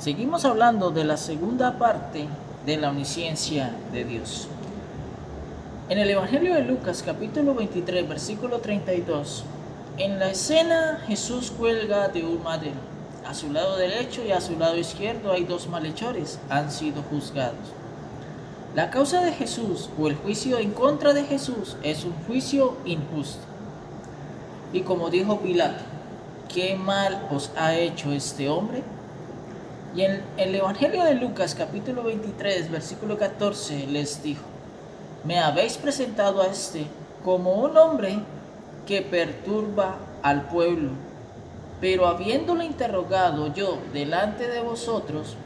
Seguimos hablando de la segunda parte de la omnisciencia de Dios. En el Evangelio de Lucas, capítulo 23, versículo 32, en la escena Jesús cuelga de un madero. A su lado derecho y a su lado izquierdo hay dos malhechores, han sido juzgados. La causa de Jesús o el juicio en contra de Jesús es un juicio injusto. Y como dijo Pilato, ¿qué mal os ha hecho este hombre? Y en el Evangelio de Lucas, capítulo 23, versículo 14, les dijo: me habéis presentado a este como un hombre que perturba al pueblo, pero habiéndolo interrogado yo delante de vosotros,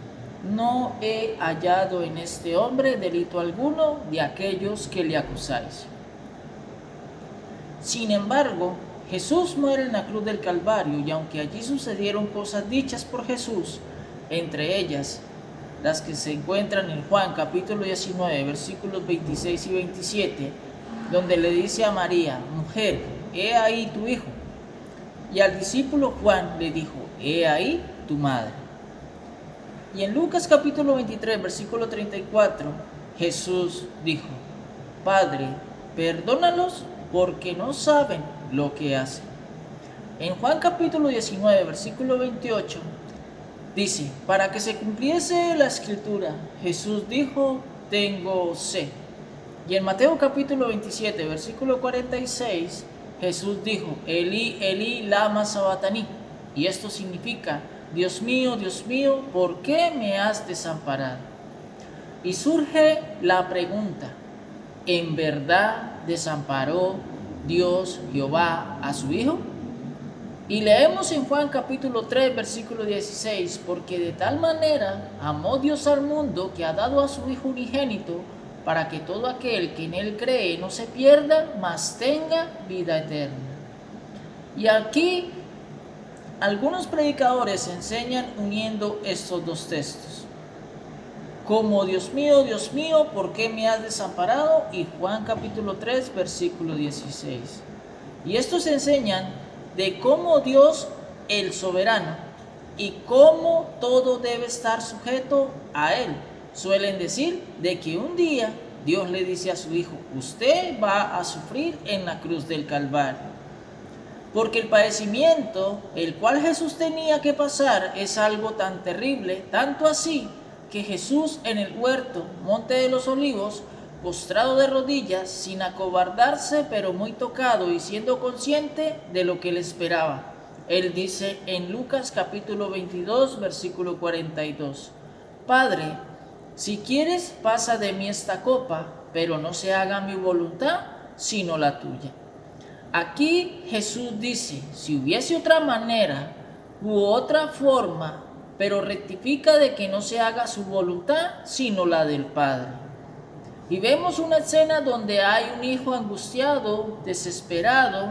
no he hallado en este hombre delito alguno de aquellos que le acusáis. Sin embargo, Jesús muere en la cruz del Calvario, y aunque allí sucedieron cosas dichas por Jesús, entre ellas las que se encuentran en Juan capítulo 19, versículos 26 y 27, donde le dice a María: mujer, he ahí tu hijo. Y al discípulo Juan le dijo: he ahí tu madre. Y en Lucas capítulo 23, versículo 34, Jesús dijo: Padre, perdónalos porque no saben lo que hacen. En Juan capítulo 19, versículo 28, dice: para que se cumpliese la escritura, Jesús dijo: tengo sed. Y en Mateo capítulo 27, versículo 46, Jesús dijo: Elí, Elí, lama sabactani. Y esto significa: Dios mío, ¿por qué me has desamparado? Y surge la pregunta: ¿en verdad desamparó Dios Jehová a su Hijo? Y leemos en Juan capítulo 3, versículo 16, porque de tal manera amó Dios al mundo que ha dado a su Hijo unigénito, para que todo aquel que en él cree no se pierda, mas tenga vida eterna. Y aquí algunos predicadores enseñan uniendo estos dos textos, como Dios mío, ¿por qué me has desamparado? Y Juan capítulo 3, versículo 16. Y estos enseñan de cómo Dios, el soberano, y cómo todo debe estar sujeto a Él. Suelen decir de que un día Dios le dice a su Hijo: usted va a sufrir en la cruz del Calvario. Porque el padecimiento el cual Jesús tenía que pasar es algo tan terrible, tanto así que Jesús en el huerto, Monte de los Olivos, postrado de rodillas, sin acobardarse, pero muy tocado y siendo consciente de lo que le esperaba, él dice en Lucas capítulo 22, versículo 42: Padre, si quieres, pasa de mí esta copa, pero no se haga mi voluntad, sino la tuya. Aquí Jesús dice: si hubiese otra manera u otra forma, pero rectifica de que no se haga su voluntad, sino la del Padre. Y vemos una escena donde hay un hijo angustiado, desesperado,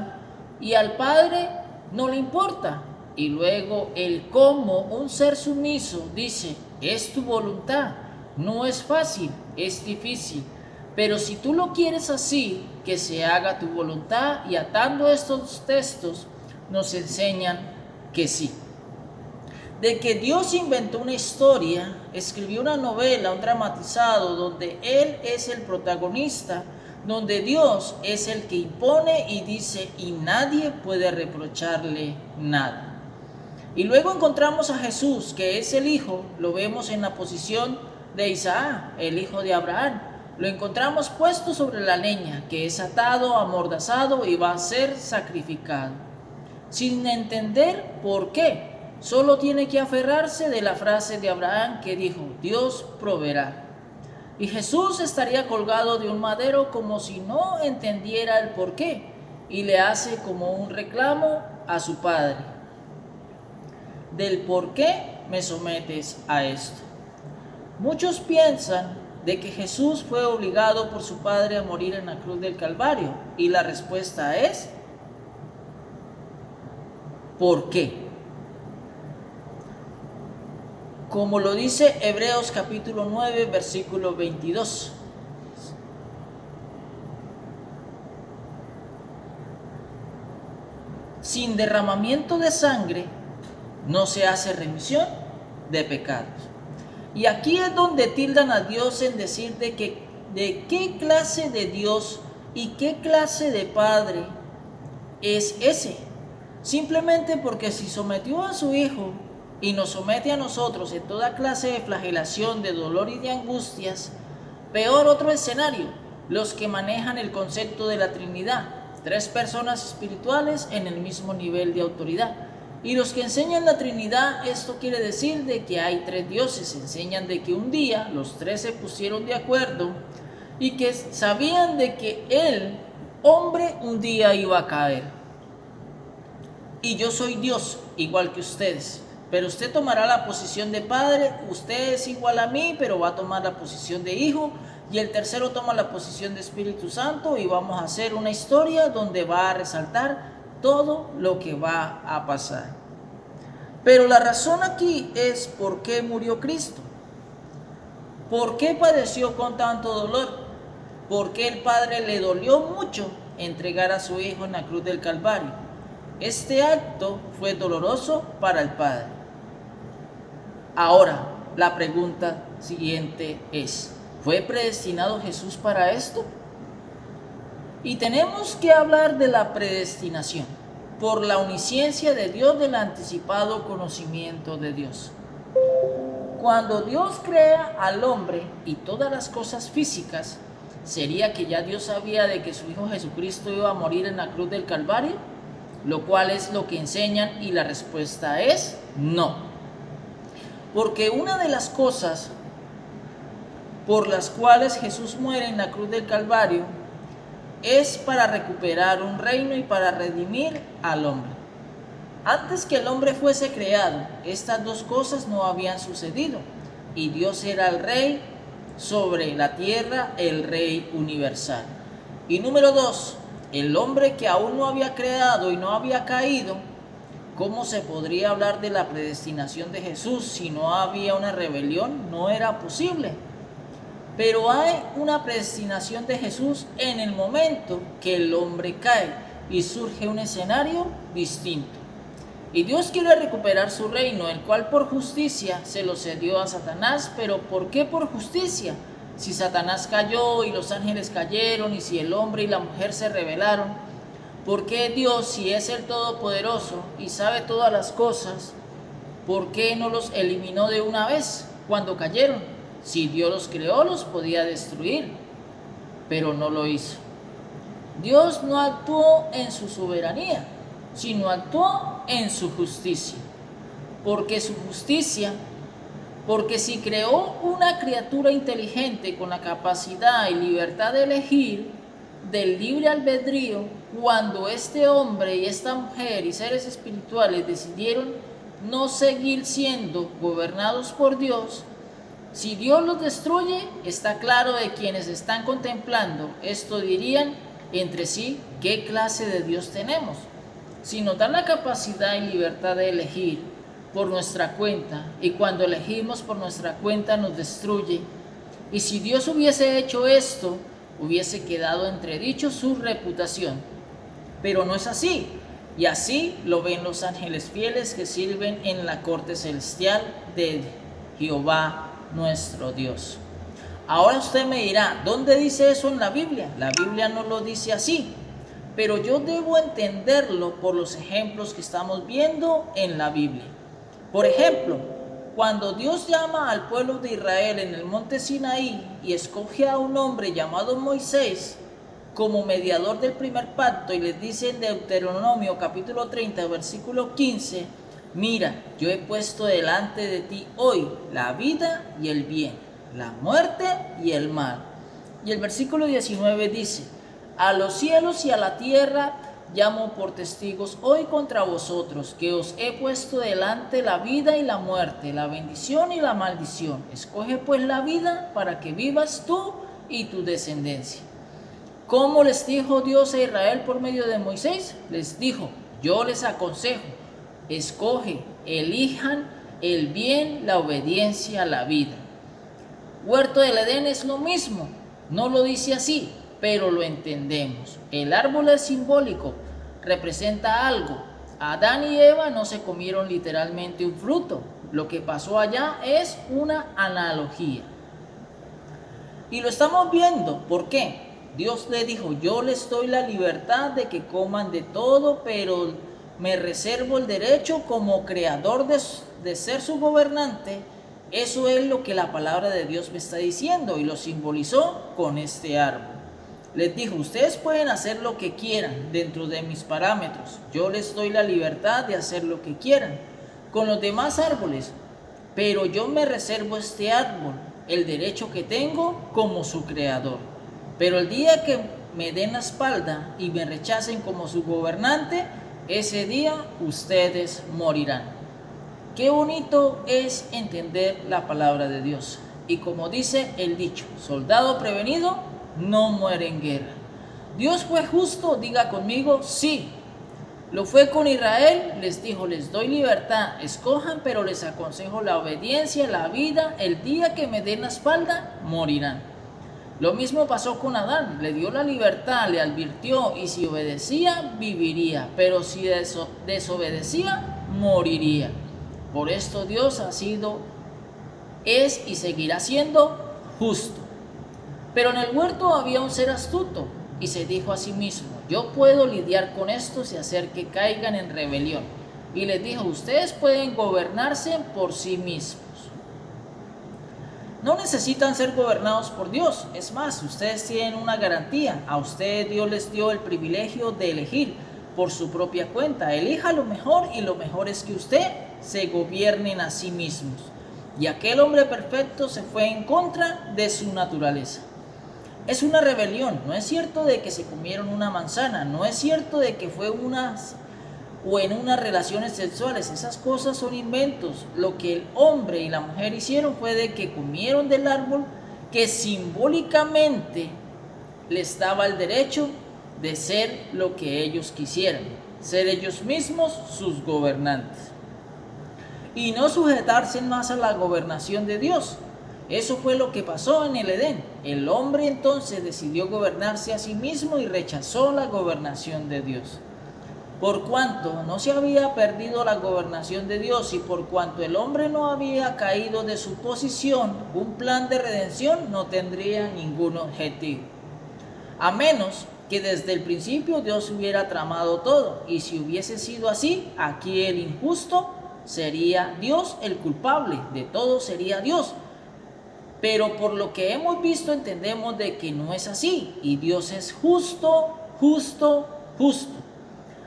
y al padre no le importa. Y luego él, como un ser sumiso, dice: es tu voluntad. No es fácil, es difícil. Pero si tú lo quieres así, que se haga tu voluntad. Y atando estos textos nos enseñan que sí. De que Dios inventó una historia, escribió una novela, un dramatizado, donde Él es el protagonista, donde Dios es el que impone y dice, y nadie puede reprocharle nada. Y luego encontramos a Jesús, que es el Hijo, lo vemos en la posición de Isaac, el hijo de Abraham. Lo encontramos puesto sobre la leña, que es atado, amordazado y va a ser sacrificado. Sin entender por qué. Solo tiene que aferrarse de la frase de Abraham que dijo: Dios proveerá. Y Jesús estaría colgado de un madero como si no entendiera el por qué, y le hace como un reclamo a su padre: del por qué me sometes a esto. Muchos piensan de que Jesús fue obligado por su padre a morir en la cruz del Calvario, y la respuesta es: ¿por qué? Como lo dice Hebreos capítulo 9, versículo 22. Sin derramamiento de sangre no se hace remisión de pecados. Y aquí es donde tildan a Dios en decir de qué clase de Dios y qué clase de Padre es ese. Simplemente porque si sometió a su Hijo y nos somete a nosotros en toda clase de flagelación, de dolor y de angustias, peor otro escenario, los que manejan el concepto de la Trinidad, 3 personas espirituales en el mismo nivel de autoridad. Y los que enseñan la Trinidad, esto quiere decir de que hay 3 dioses, enseñan de que un día los 3 se pusieron de acuerdo y que sabían de que el hombre un día iba a caer. Y yo soy Dios, igual que ustedes, pero usted tomará la posición de padre, usted es igual a mí, pero va a tomar la posición de hijo, y el tercero toma la posición de Espíritu Santo, y vamos a hacer una historia donde va a resaltar todo lo que va a pasar. Pero la razón aquí es por qué murió Cristo. ¿Por qué padeció con tanto dolor? ¿Por qué el Padre le dolió mucho entregar a su Hijo en la cruz del Calvario? Este acto fue doloroso para el Padre. Ahora, la pregunta siguiente es, ¿fue predestinado Jesús para esto? Y tenemos que hablar de la predestinación, por la omnisciencia de Dios, del anticipado conocimiento de Dios. Cuando Dios crea al hombre y todas las cosas físicas, ¿sería que ya Dios sabía de que su Hijo Jesucristo iba a morir en la cruz del Calvario? Lo cual es lo que enseñan, y la respuesta es no. Porque una de las cosas por las cuales Jesús muere en la cruz del Calvario es para recuperar un reino y para redimir al hombre. Antes que el hombre fuese creado, estas 2 cosas no habían sucedido, y Dios era el rey sobre la tierra, el rey universal. Y número 2, el hombre que aún no había creado y no había caído, ¿cómo se podría hablar de la predestinación de Jesús si no había una rebelión? No era posible. Pero hay una predestinación de Jesús en el momento que el hombre cae y surge un escenario distinto. Y Dios quiere recuperar su reino, el cual por justicia se lo cedió a Satanás. ¿Pero por qué por justicia? Si Satanás cayó y los ángeles cayeron, y si el hombre y la mujer se rebelaron, ¿por qué Dios, si es el Todopoderoso y sabe todas las cosas, por qué no los eliminó de una vez cuando cayeron? Si Dios los creó, los podía destruir, pero no lo hizo. Dios no actuó en su soberanía, sino actuó en su justicia. Porque su justicia, porque si creó una criatura inteligente con la capacidad y libertad de elegir, del libre albedrío, cuando este hombre y esta mujer y seres espirituales decidieron no seguir siendo gobernados por Dios, si Dios los destruye, está claro de quienes están contemplando esto dirían entre sí, ¿qué clase de Dios tenemos? Si nos dan la capacidad y libertad de elegir por nuestra cuenta, y cuando elegimos por nuestra cuenta nos destruye, y si Dios hubiese hecho esto, hubiese quedado entredicho su reputación. Pero no es así, y así lo ven los ángeles fieles que sirven en la corte celestial de Jehová nuestro Dios. Ahora usted me dirá, ¿dónde dice eso en la Biblia? La Biblia no lo dice así, pero yo debo entenderlo por los ejemplos que estamos viendo en la Biblia. Por ejemplo, cuando Dios llama al pueblo de Israel en el monte Sinaí y escoge a un hombre llamado Moisés como mediador del primer pacto, y les dice en Deuteronomio capítulo 30 versículo 15, mira, yo he puesto delante de ti hoy la vida y el bien, la muerte y el mal. Y el versículo 19 dice, a los cielos y a la tierra llamo por testigos hoy contra vosotros, que os he puesto delante la vida y la muerte, la bendición y la maldición. Escoge pues la vida para que vivas tú y tu descendencia. ¿Cómo les dijo Dios a Israel por medio de Moisés? Les dijo, yo les aconsejo, escoge, elijan el bien, la obediencia, la vida. Huerto del Edén es lo mismo, no lo dice así, pero lo entendemos. El árbol es simbólico, representa algo. Adán y Eva no se comieron literalmente un fruto, Lo que pasó allá es una analogía. Y lo estamos viendo. ¿Por qué? Dios le dijo, yo les doy la libertad de que coman de todo, pero me reservo el derecho como creador de ser su gobernante. Eso es lo que la palabra de Dios me está diciendo y lo simbolizó con este árbol. Les dijo, ustedes pueden hacer lo que quieran dentro de mis parámetros. Yo les doy la libertad de hacer lo que quieran con los demás árboles, pero yo me reservo este árbol, el derecho que tengo como su creador. Pero el día que me den la espalda y me rechacen como su gobernante, ese día ustedes morirán. Qué bonito es entender la palabra de Dios. Y como dice el dicho, soldado prevenido no muere en guerra. ¿Dios fue justo? Diga conmigo, sí. Lo fue con Israel, les dijo, les doy libertad, escojan, pero les aconsejo la obediencia, la vida, el día que me den la espalda, morirán. Lo mismo pasó con Adán, le dio la libertad, le advirtió, y si obedecía, viviría, pero si desobedecía, moriría. Por esto Dios ha sido, es y seguirá siendo justo. Pero en el huerto había un ser astuto, y se dijo a sí mismo, yo puedo lidiar con estos y hacer que caigan en rebelión. Y les dijo, ustedes pueden gobernarse por sí mismos. No necesitan ser gobernados por Dios. Es más, ustedes tienen una garantía. A ustedes Dios les dio el privilegio de elegir por su propia cuenta. Elija lo mejor y lo mejor es que usted se gobiernen a sí mismos. Y aquel hombre perfecto se fue en contra de su naturaleza. Es una rebelión. No es cierto de que se comieron una manzana. No es cierto de que fue en unas relaciones sexuales. Esas cosas son inventos. Lo que el hombre y la mujer hicieron fue de que comieron del árbol que simbólicamente les daba el derecho de ser lo que ellos quisieran, ser ellos mismos sus gobernantes y no sujetarse más a la gobernación de Dios. Eso fue lo que pasó en el Edén. El hombre entonces decidió gobernarse a sí mismo y rechazó la gobernación de Dios. Por cuanto no se había perdido la gobernación de Dios y por cuanto el hombre no había caído de su posición, un plan de redención no tendría ningún objetivo. A menos que desde el principio Dios hubiera tramado todo. Y si hubiese sido así, aquí el injusto sería Dios, el culpable de todo sería Dios. Pero por lo que hemos visto entendemos de que no es así. Y Dios es justo, justo, justo.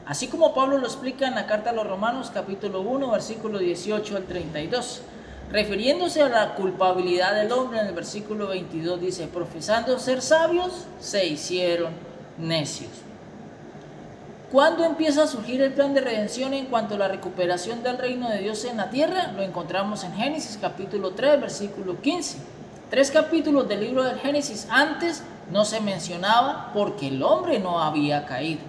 Así como Pablo lo explica en la carta a los Romanos capítulo 1 versículo 18 al 32. Refiriéndose a la culpabilidad del hombre en el versículo 22 dice, profesando ser sabios, se hicieron necios. ¿Cuándo empieza a surgir el plan de redención en cuanto a la recuperación del reino de Dios en la tierra? Lo encontramos en Génesis capítulo 3 versículo 15. 3 capítulos del libro del Génesis antes no se mencionaba porque el hombre no había caído.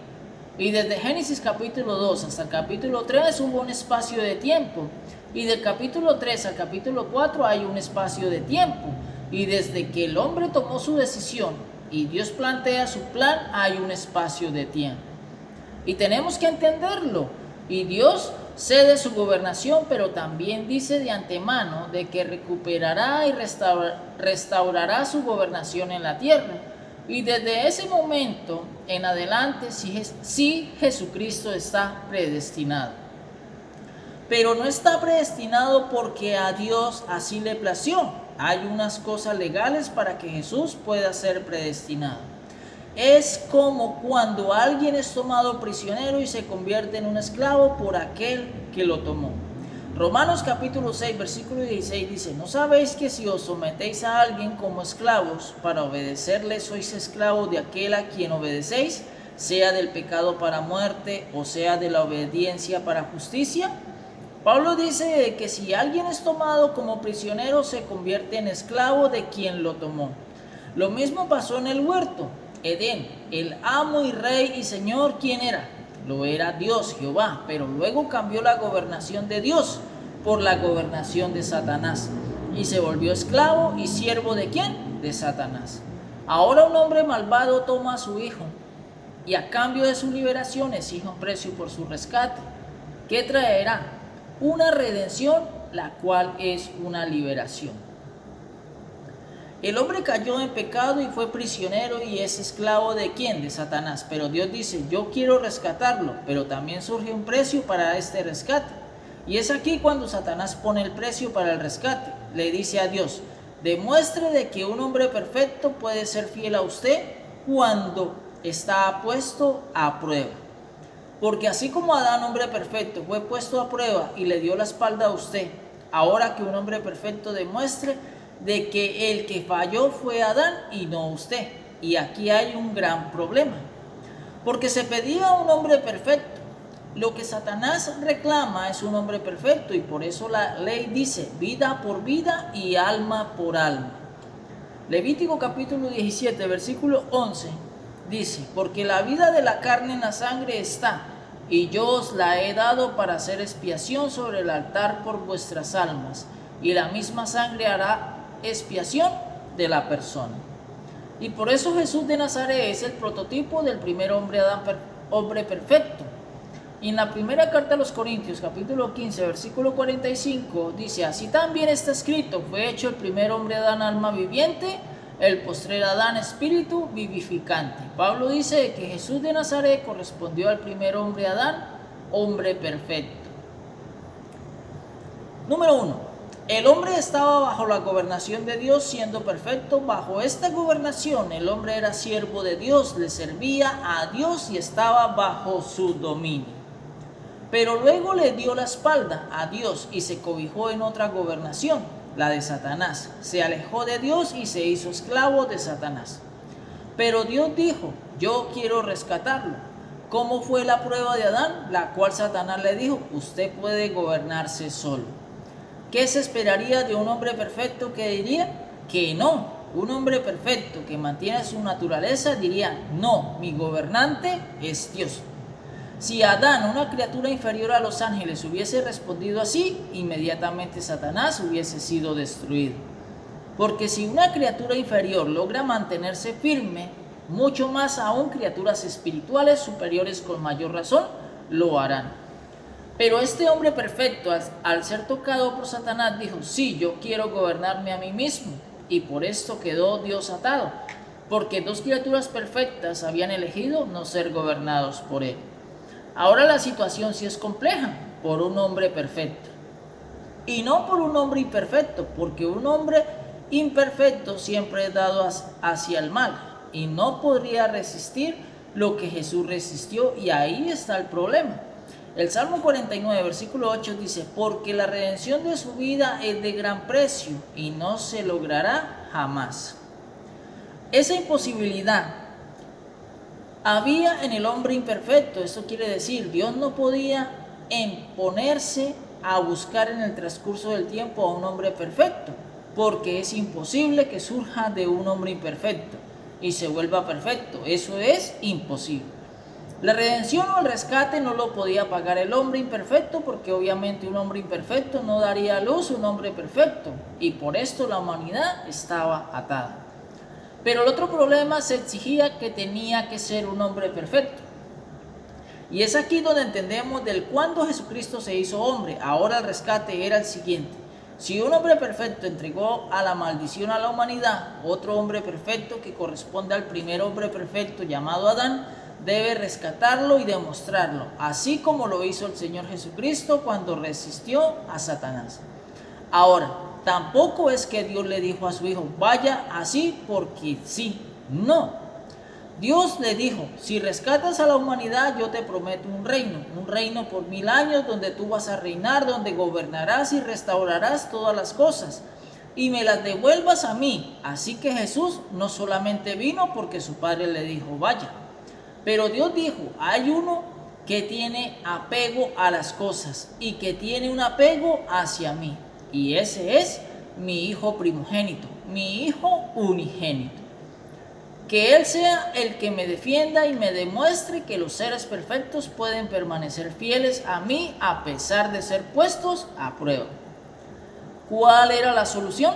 Y desde Génesis capítulo 2 hasta el capítulo 3 hubo un espacio de tiempo. Y del capítulo 3 al capítulo 4 hay un espacio de tiempo. Y desde que el hombre tomó su decisión y Dios plantea su plan, hay un espacio de tiempo. Y tenemos que entenderlo. Y Dios cede su gobernación, pero también dice de antemano de que recuperará y restaurará su gobernación en la tierra. Y desde ese momento en adelante sí Jesucristo está predestinado. Pero no está predestinado porque a Dios así le plació. Hay unas cosas legales para que Jesús pueda ser predestinado. Es como cuando alguien es tomado prisionero y se convierte en un esclavo por aquel que lo tomó. Romanos capítulo 6 versículo 16 dice, ¿no sabéis que si os sometéis a alguien como esclavos para obedecerle, sois esclavos de aquel a quien obedecéis, sea del pecado para muerte o sea de la obediencia para justicia? Pablo dice que si alguien es tomado como prisionero, se convierte en esclavo de quien lo tomó. Lo mismo pasó en el huerto. Edén, el amo y rey y señor, ¿quién era? Lo era Dios, Jehová, pero luego cambió la gobernación de Dios por la gobernación de Satanás y se volvió esclavo y siervo ¿de quién? De Satanás. Ahora un hombre malvado toma a su hijo y a cambio de su liberación exige un precio por su rescate. ¿Qué traerá? Una redención la cual es una liberación. El hombre cayó en pecado y fue prisionero y es esclavo ¿de quién? De Satanás. Pero Dios dice, yo quiero rescatarlo, pero también surge un precio para este rescate. Y es aquí cuando Satanás pone el precio para el rescate. Le dice a Dios, demuestre de que un hombre perfecto puede ser fiel a usted cuando está puesto a prueba. Porque así como Adán, hombre perfecto, fue puesto a prueba y le dio la espalda a usted, ahora que un hombre perfecto demuestre de que el que falló fue Adán y no usted. Y aquí hay un gran problema, porque se pedía un hombre perfecto. Lo que Satanás reclama es un hombre perfecto, y por eso la ley dice vida por vida y alma por alma. Levítico capítulo 17, versículo 11 dice, porque la vida de la carne en la sangre está, y yo os la he dado para hacer expiación sobre el altar por vuestras almas, y la misma sangre hará expiación de la persona. Y por eso Jesús de Nazaret es el prototipo del primer hombre Adán, hombre perfecto. Y en la primera carta a los Corintios, capítulo 15, versículo 45, dice, así también está escrito, fue hecho el primer hombre Adán alma viviente, el postrer Adán espíritu vivificante. Pablo dice que Jesús de Nazaret correspondió al primer hombre Adán, hombre perfecto. Número 1. El hombre estaba bajo la gobernación de Dios siendo perfecto. Bajo esta gobernación el hombre era siervo de Dios, le servía a Dios y estaba bajo su dominio. Pero luego le dio la espalda a Dios y se cobijó en otra gobernación, la de Satanás. Se alejó de Dios y se hizo esclavo de Satanás. Pero Dios dijo, yo quiero rescatarlo. ¿Cómo fue la prueba de Adán? La cual Satanás le dijo, usted puede gobernarse solo. ¿Qué se esperaría de un hombre perfecto que diría? Que no. Un hombre perfecto que mantiene su naturaleza diría, no, mi gobernante es Dios. Si Adán, una criatura inferior a los ángeles, hubiese respondido así, inmediatamente Satanás hubiese sido destruido. Porque si una criatura inferior logra mantenerse firme, mucho más aún criaturas espirituales superiores con mayor razón lo harán. Pero este hombre perfecto, al ser tocado por Satanás, dijo, sí, yo quiero gobernarme a mí mismo. Y por esto quedó Dios atado, porque dos criaturas perfectas habían elegido no ser gobernados por él. Ahora la situación sí es compleja por un hombre perfecto y no por un hombre imperfecto, porque un hombre imperfecto siempre es dado hacia el mal y no podría resistir lo que Jesús resistió, y ahí está el problema. El Salmo 49, versículo 8 dice, porque la redención de su vida es de gran precio y no se logrará jamás. Esa imposibilidad había en el hombre imperfecto. Esto quiere decir, Dios no podía ponerse a buscar en el transcurso del tiempo a un hombre perfecto, porque es imposible que surja de un hombre imperfecto y se vuelva perfecto. Eso es imposible. La redención o el rescate no lo podía pagar el hombre imperfecto, porque obviamente un hombre imperfecto no daría a luz un hombre perfecto, y por esto la humanidad estaba atada. Pero el otro problema se exigía que tenía que ser un hombre perfecto. Y es aquí donde entendemos del cuándo Jesucristo se hizo hombre. Ahora el rescate era el siguiente. Si un hombre perfecto entregó a la maldición a la humanidad, otro hombre perfecto que corresponde al primer hombre perfecto llamado Adán, debe rescatarlo y demostrarlo, así como lo hizo el Señor Jesucristo cuando resistió a Satanás. Ahora, tampoco es que Dios le dijo a su hijo, vaya así porque sí. No. Dios le dijo, si rescatas a la humanidad, yo te prometo un reino por 1000 años, donde tú vas a reinar, donde gobernarás y restaurarás todas las cosas, y me las devuelvas a mí. Así que Jesús no solamente vino porque su padre le dijo, vaya, pero Dios dijo, hay uno que tiene apego a las cosas y que tiene un apego hacia mí. Y ese es mi hijo primogénito, mi hijo unigénito. Que Él sea el que me defienda y me demuestre que los seres perfectos pueden permanecer fieles a mí a pesar de ser puestos a prueba. ¿Cuál era la solución?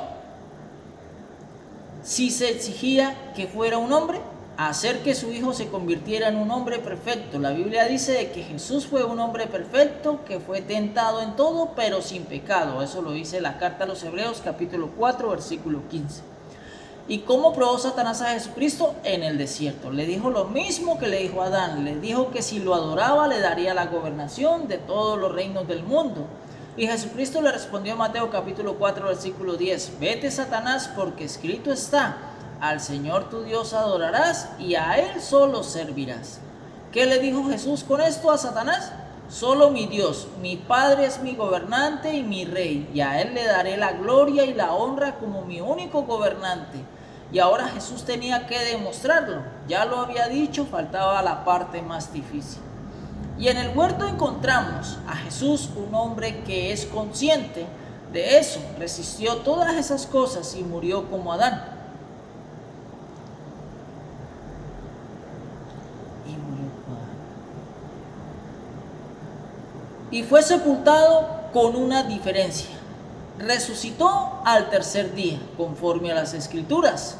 Si se exigía que fuera un hombre, hacer que su hijo se convirtiera en un hombre perfecto. La Biblia dice de que Jesús fue un hombre perfecto, que fue tentado en todo, pero sin pecado. Eso lo dice la carta a los Hebreos, capítulo 4, versículo 15. ¿Y cómo probó Satanás a Jesucristo? En el desierto. Le dijo lo mismo que le dijo a Adán. Le dijo que si lo adoraba le daría la gobernación de todos los reinos del mundo. Y Jesucristo le respondió en Mateo capítulo 4, versículo 10. Vete, Satanás, porque escrito está: al Señor tu Dios adorarás y a Él solo servirás. ¿Qué le dijo Jesús con esto a Satanás? Solo mi Dios, mi Padre es mi gobernante y mi Rey, y a Él le daré la gloria y la honra como mi único gobernante. Y ahora Jesús tenía que demostrarlo. Ya lo había dicho, faltaba la parte más difícil. Y en el huerto encontramos a Jesús, un hombre que es consciente de eso, resistió todas esas cosas y murió como Adán. Y fue sepultado con una diferencia. Resucitó al tercer día, conforme a las Escrituras,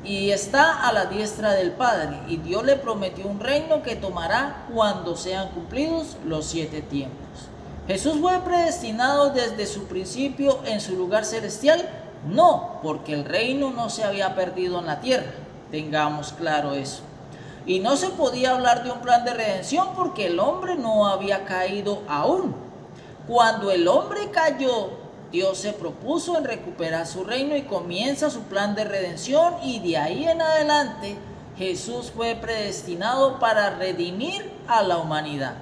y está a la diestra del Padre, y Dios le prometió un reino que tomará cuando sean cumplidos los 7 tiempos. ¿Jesús fue predestinado desde su principio en su lugar celestial? No, porque el reino no se había perdido en la tierra. Tengamos claro eso. Y no se podía hablar de un plan de redención porque el hombre no había caído aún. Cuando el hombre cayó, Dios se propuso en recuperar su reino y comienza su plan de redención, y de ahí en adelante Jesús fue predestinado para redimir a la humanidad.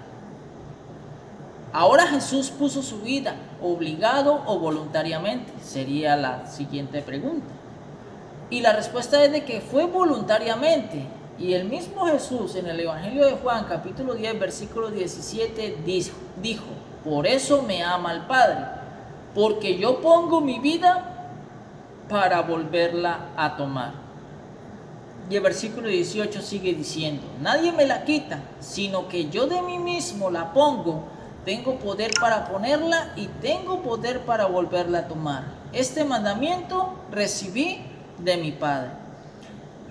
Ahora Jesús puso su vida, obligado o voluntariamente, sería la siguiente pregunta. Y la respuesta es de que fue voluntariamente. Y el mismo Jesús en el Evangelio de Juan capítulo 10 versículo 17 dijo: por eso me ama el Padre, porque yo pongo mi vida para volverla a tomar. Y el versículo 18 sigue diciendo: nadie me la quita, sino que yo de mí mismo la pongo. Tengo poder para ponerla y tengo poder para volverla a tomar. Este mandamiento recibí de mi Padre.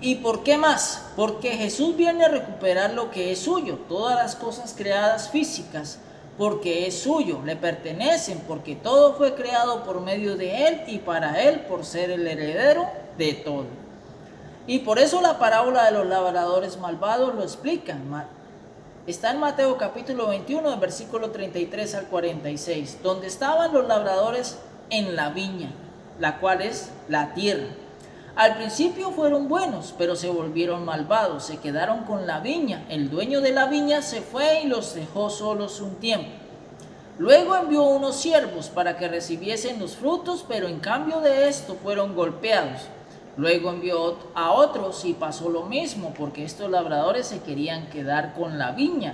¿Y por qué más? Porque Jesús viene a recuperar lo que es suyo, todas las cosas creadas físicas, porque es suyo, le pertenecen, porque todo fue creado por medio de Él y para Él, por ser el heredero de todo. Y por eso la parábola de los labradores malvados lo explica. Está en Mateo capítulo 21, versículo 33 al 46, donde estaban los labradores en la viña, la cual es la tierra. Al principio fueron buenos, pero se volvieron malvados, se quedaron con la viña. El dueño de la viña se fue y los dejó solos un tiempo. Luego envió unos siervos para que recibiesen los frutos, pero en cambio de esto fueron golpeados. Luego envió a otros y pasó lo mismo, porque estos labradores se querían quedar con la viña.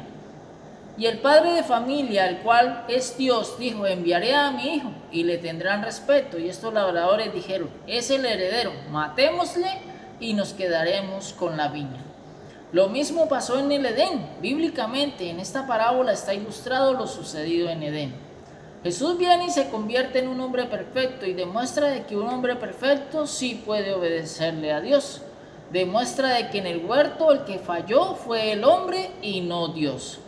Y el padre de familia, el cual es Dios, dijo: enviaré a mi hijo y le tendrán respeto. Y estos labradores dijeron: es el heredero, matémosle y nos quedaremos con la viña. Lo mismo pasó en el Edén. Bíblicamente en esta parábola está ilustrado lo sucedido en Edén. Jesús viene y se convierte en un hombre perfecto y demuestra de que un hombre perfecto sí puede obedecerle a Dios. Demuestra de que en el huerto el que falló fue el hombre y no Dios.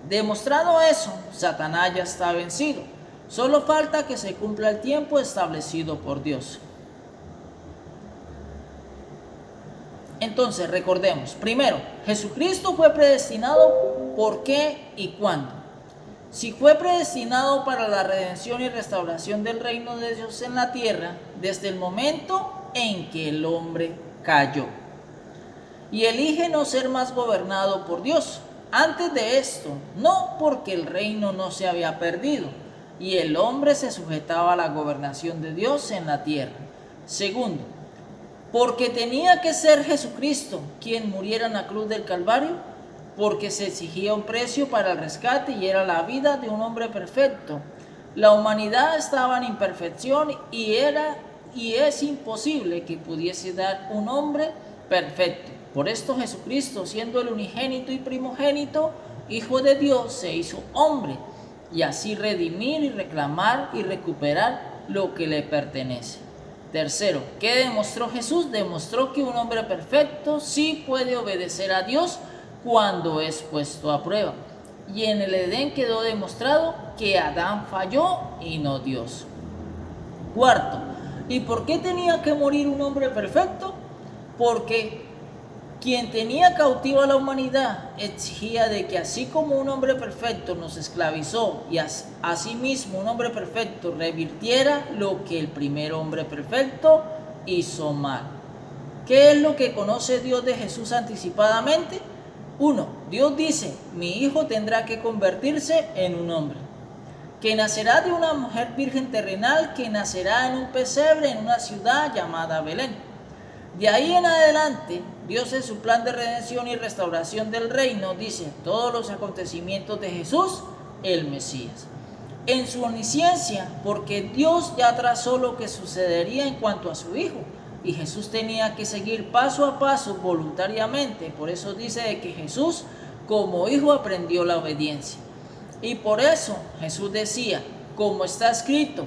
Demostrado eso, Satanás ya está vencido. Solo falta que se cumpla el tiempo establecido por Dios. Entonces, recordemos. Primero, Jesucristo fue predestinado. ¿Por qué y cuándo? Si fue predestinado para la redención y restauración del reino de Dios en la tierra, desde el momento en que el hombre cayó y elige no ser más gobernado por Dios. Antes de esto, no, porque el reino no se había perdido y el hombre se sujetaba a la gobernación de Dios en la tierra. Segundo, porque tenía que ser Jesucristo quien muriera en la cruz del Calvario, porque se exigía un precio para el rescate y era la vida de un hombre perfecto. La humanidad estaba en imperfección y es imposible que pudiese dar un hombre perfecto. Por esto Jesucristo, siendo el unigénito y primogénito, Hijo de Dios, se hizo hombre y así redimir y reclamar y recuperar lo que le pertenece. Tercero, ¿qué demostró Jesús? Demostró que un hombre perfecto sí puede obedecer a Dios cuando es puesto a prueba. Y en el Edén quedó demostrado que Adán falló y no Dios. Cuarto, ¿y por qué tenía que morir un hombre perfecto? Porque quien tenía cautiva a la humanidad exigía de que así como un hombre perfecto nos esclavizó y asimismo un hombre perfecto revirtiera lo que el primer hombre perfecto hizo mal. ¿Qué es lo que conoce Dios de Jesús anticipadamente? 1. Dios dice, mi hijo tendrá que convertirse en un hombre, que nacerá de una mujer virgen terrenal, que nacerá en un pesebre en una ciudad llamada Belén. De ahí en adelante, Dios en su plan de redención y restauración del reino dice todos los acontecimientos de Jesús, el Mesías. En su omnisciencia, porque Dios ya trazó lo que sucedería en cuanto a su Hijo, y Jesús tenía que seguir paso a paso voluntariamente. Por eso dice de que Jesús como hijo aprendió la obediencia. Y por eso Jesús decía, como está escrito,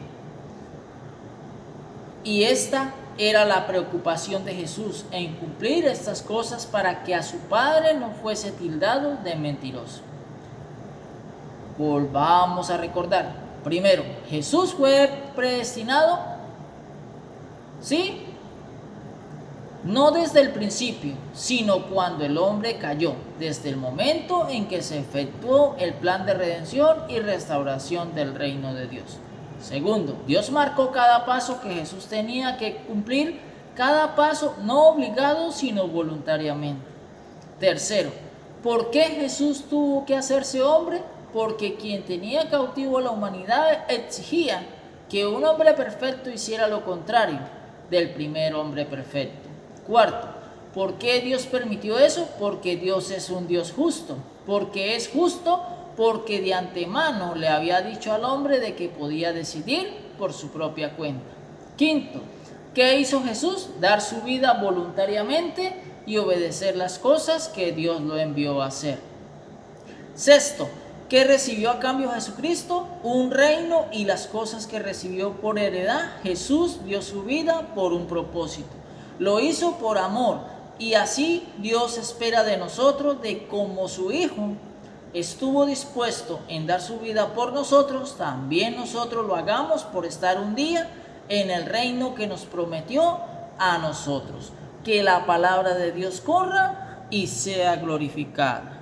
y esta era la preocupación de Jesús, en cumplir estas cosas para que a su Padre no fuese tildado de mentiroso. Volvamos a recordar. Primero, Jesús fue predestinado, ¿sí? No desde el principio, sino cuando el hombre cayó, desde el momento en que se efectuó el plan de redención y restauración del reino de Dios. Segundo, Dios marcó cada paso que Jesús tenía que cumplir, cada paso no obligado, sino voluntariamente. Tercero, ¿por qué Jesús tuvo que hacerse hombre? Porque quien tenía cautivo a la humanidad exigía que un hombre perfecto hiciera lo contrario del primer hombre perfecto. Cuarto, ¿por qué Dios permitió eso? Porque Dios es un Dios justo. Porque es justo, porque de antemano le había dicho al hombre de que podía decidir por su propia cuenta. Quinto, ¿qué hizo Jesús? Dar su vida voluntariamente y obedecer las cosas que Dios lo envió a hacer. Sexto, ¿qué recibió a cambio Jesucristo? Un reino y las cosas que recibió por heredad. Jesús dio su vida por un propósito. Lo hizo por amor, y así Dios espera de nosotros de como su Hijo estuvo dispuesto en dar su vida por nosotros, también nosotros lo hagamos por estar un día en el reino que nos prometió a nosotros. Que la palabra de Dios corra y sea glorificada.